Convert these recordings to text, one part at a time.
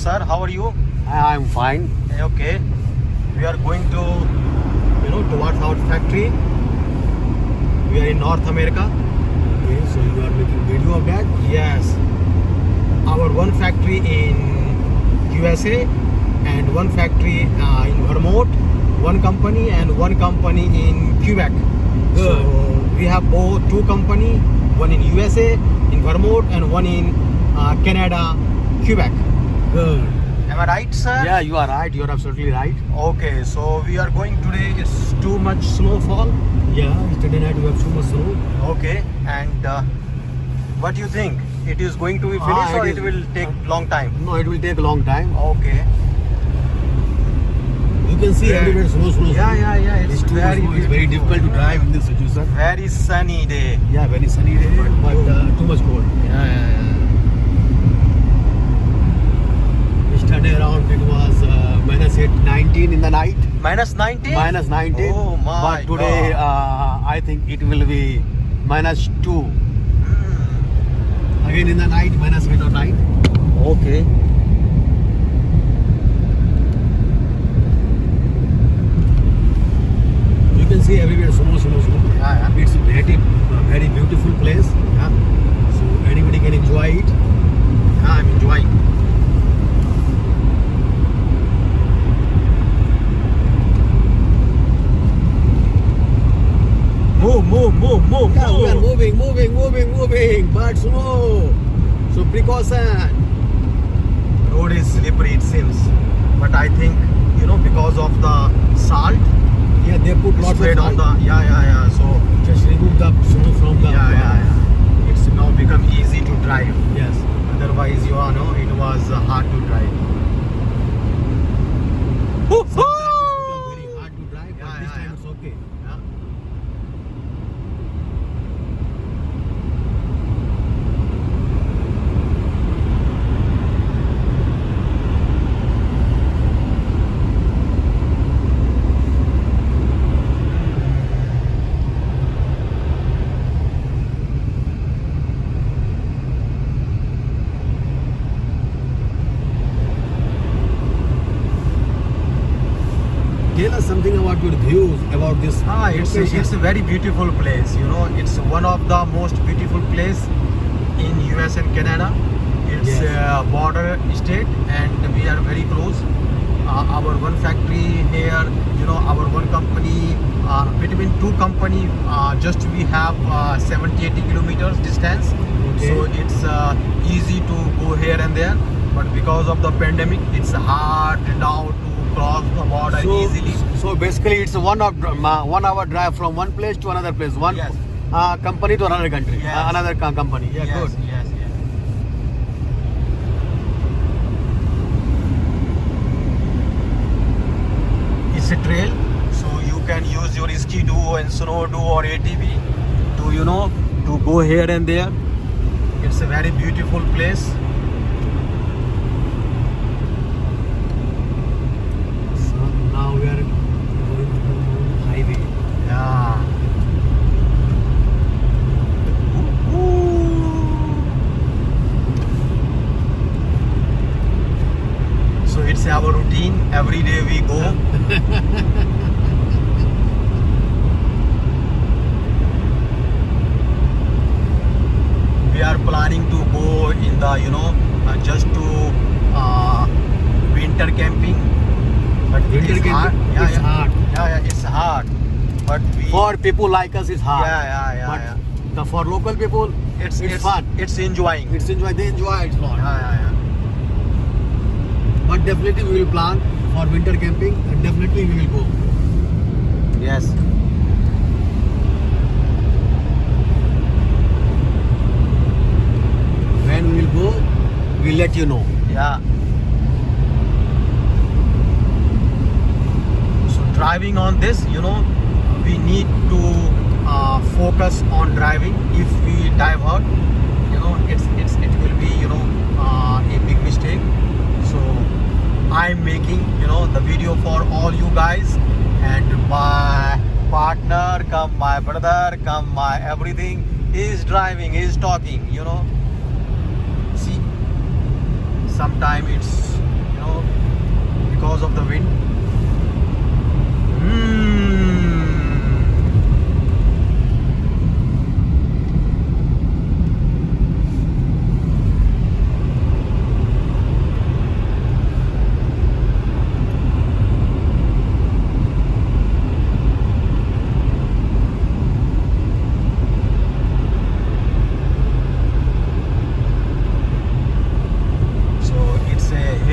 sir. How are you? I'm fine. Okay. We are going to, towards our factory. We are in North America. Okay, so you are making video of that? Yes. Our one factory in USA and one factory in Vermont, one company and one company in Quebec. Good. So we have both two company, one in USA, in Vermont, and one in Canada, Quebec. Good. Am I right, sir? Yeah, you are right. You are absolutely right. Okay, so we are going today. It's too much snowfall. Yeah, yesterday night we have so much snow. Okay, and what do you think? It is going to be finished or it will take long time? No, it will take a long time. Okay. You can see everywhere snow. Yeah. It's too much snow. It's very difficult to drive in this situation. Very sunny day. Yeah, very sunny day, but too much cold. Yeah. Yesterday around it was minus 19 in the night. Minus 19? Minus 19. Oh my But today I think it will be minus 2. Again in the night, minus 8 or 9. Okay. You can see everywhere snow. Yeah. It's a very beautiful place. Yeah. So anybody can enjoy it. Yeah, I'm enjoying. Move. Yeah, we are moving. But snow. So precaution. Road is slippery, it seems. But I think, because of the salt Yeah, they put lots of spread on salt. the. Yeah. So, Just remove the snow from the. yeah. It's now become easy to drive. Yes. Otherwise, it was hard to drive. Sometimes it's become very hard to drive, but Yeah, this yeah, time it's okay. Yeah. Tell us something about your views about this. location. It's a very beautiful place. It's one of the most beautiful place in US and Canada. It's Yes. a border state, and we are very close. Our one factory here, our one company, between two company, just we have 70-80 kilometers distance. Okay. So it's easy to go here and there. But because of the pandemic, it's hard now to cross the border easily. So basically, it's a 1 hour drive from one place to another place. One Yes. company to another country. Yes. Another company. Yeah, Yes, good. yes. It's a trail, so you can use your ski-doo and snow-doo or ATV to go here and there. It's a very beautiful place. So now we are going to highway. Yeah. So it's our routine. Every day we go. We are planning to go in the, just to winter camping. But it Winter is camping? hard. It's hard. Yeah, it's hard. But we. For people like us, it's hard. Yeah. But for local people, it's fun. It's enjoying. They enjoy it a lot. Yeah. But definitely we will plan for winter camping, and definitely we will go. Yes. When we will go, we'll let you know. Yeah. So driving on this, we need to focus on driving. If we divert, it will be a big mistake. So I'm making the video for all you guys, and my partner, come my brother, come my everything is driving, is talking. See, sometimes it's because of the wind.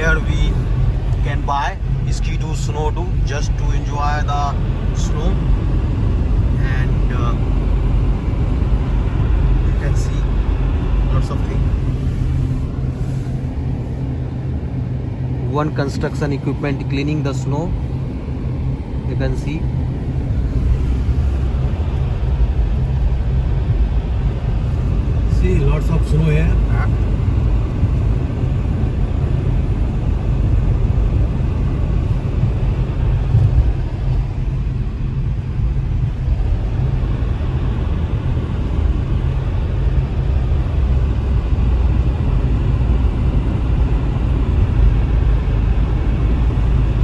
Here we can buy Ski-Doo, Snow-Doo just to enjoy the snow, and you can see lots of things. One construction equipment cleaning the snow, you can see. See, lots of snow here.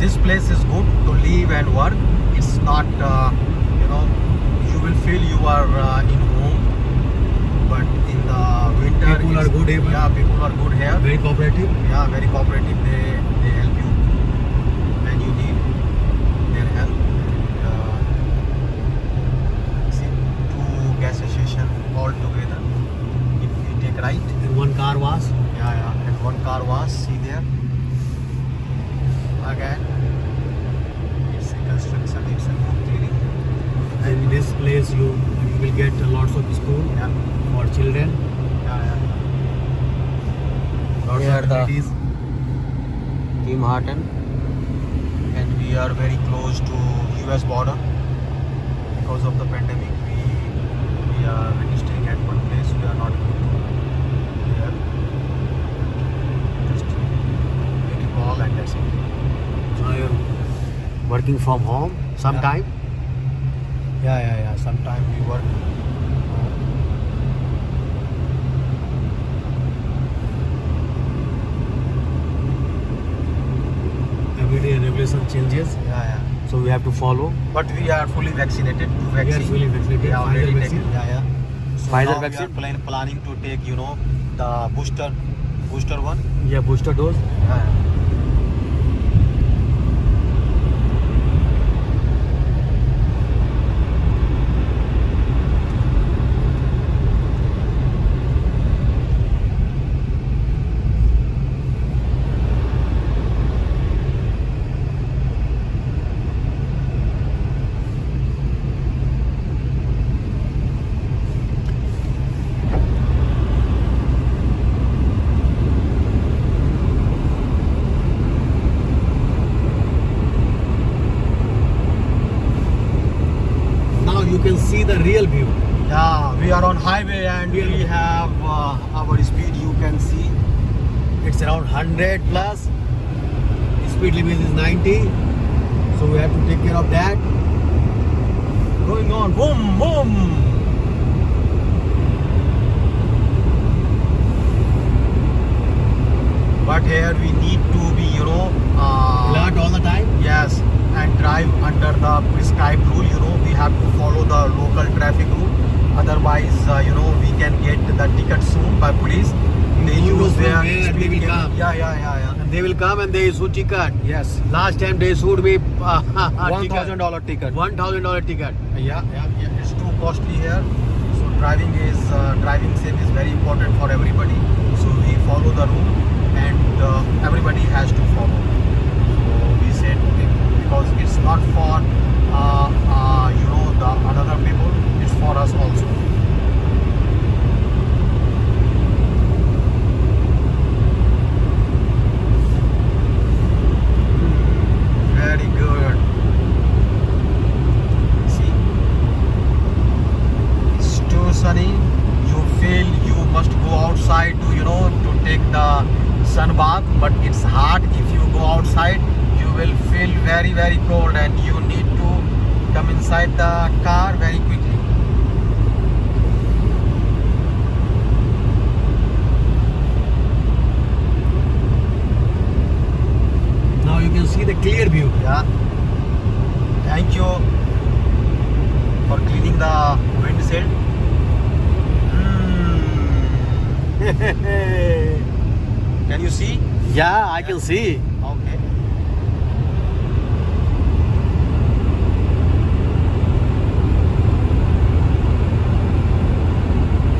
This place is good to live and work. It's not, you will feel you are in home, but in the winter, People are good here. Yeah, people are good here. Very cooperative. Yeah, very cooperative. They help you when you need their help. See, 2 gas stations all together. If we take right, And one car wash. and 1 car wash. See there. Again, it's a construction, it's a good cleaning. And in this place you will get lots of school Yeah, for children. yeah. Lots Here of the- activities. Tim Horton, and we are very close to US border. Because of the pandemic, we are staying at one place. We are not going to there. Just make a call and that's it. Now you're working from home sometime. Yeah. Sometime we work. Every day regulation changes, Yeah. so we have to follow. But we are fully vaccinated. We are fully vaccinated. We are Pfizer already vaccine. taken. Yeah. So Pfizer now vaccine. we are planning to take, the booster one. Yeah, booster dose. Yeah. Now you can see the real view. Yeah, we are on highway and we have our speed. You can see. It's around 100 plus. Speed limit is 90. So we have to take care of that. Going on, boom, boom. But here we need to be, Alert all the time. yes, and drive under the prescribed rule. We have to follow the local traffic rule. Otherwise, we can get the ticket soon by police. They Who knows use from their where they speed will limit. come. Yeah. And they will come and they issue ticket. Yes, Last time they issued me $1,000 ticket. $1,000 ticket. Yeah. It's too costly here. So driving safe is very important for everybody. So we follow the rule, and everybody has to follow. So we said, okay, because it's not for the another people. It's for us also. Very good. See, it's too sunny. You feel you must go outside to take the sun bath, but it's hard. If you go outside, you will feel very, very cold, and you need to come inside the car very quickly. Now you can see the clear view. Yeah. Thank you for cleaning the windshield. Can you see? Yeah, I can see. Okay.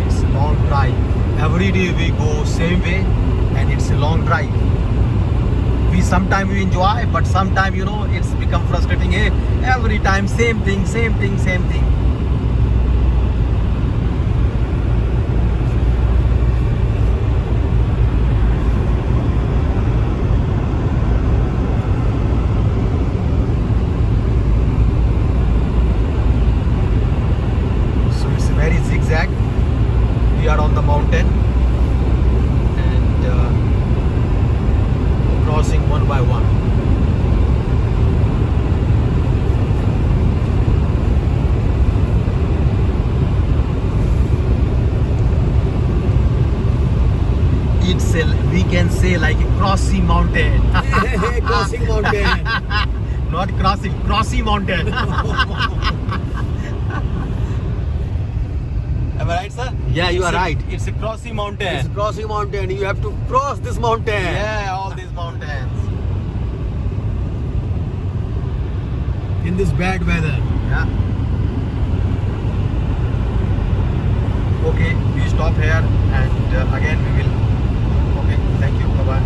It's a long drive. Every day we go same way, and it's a long drive. We sometimes we enjoy, but sometimes it's become frustrating. Hey, every time same thing, same thing, same thing. So it's very zigzag. We are on the mountain and crossing one by one. It's we can say like a crossy mountain. Crossing mountain. Not crossing, crossy mountain. Am I right, sir? Yeah, you are right. It's a crossy mountain. It's crossing mountain. You have to cross this mountain. Yeah, all these mountains. In this bad weather. Yeah. Okay, we stop here and again we will. Okay, thank you. Bye bye.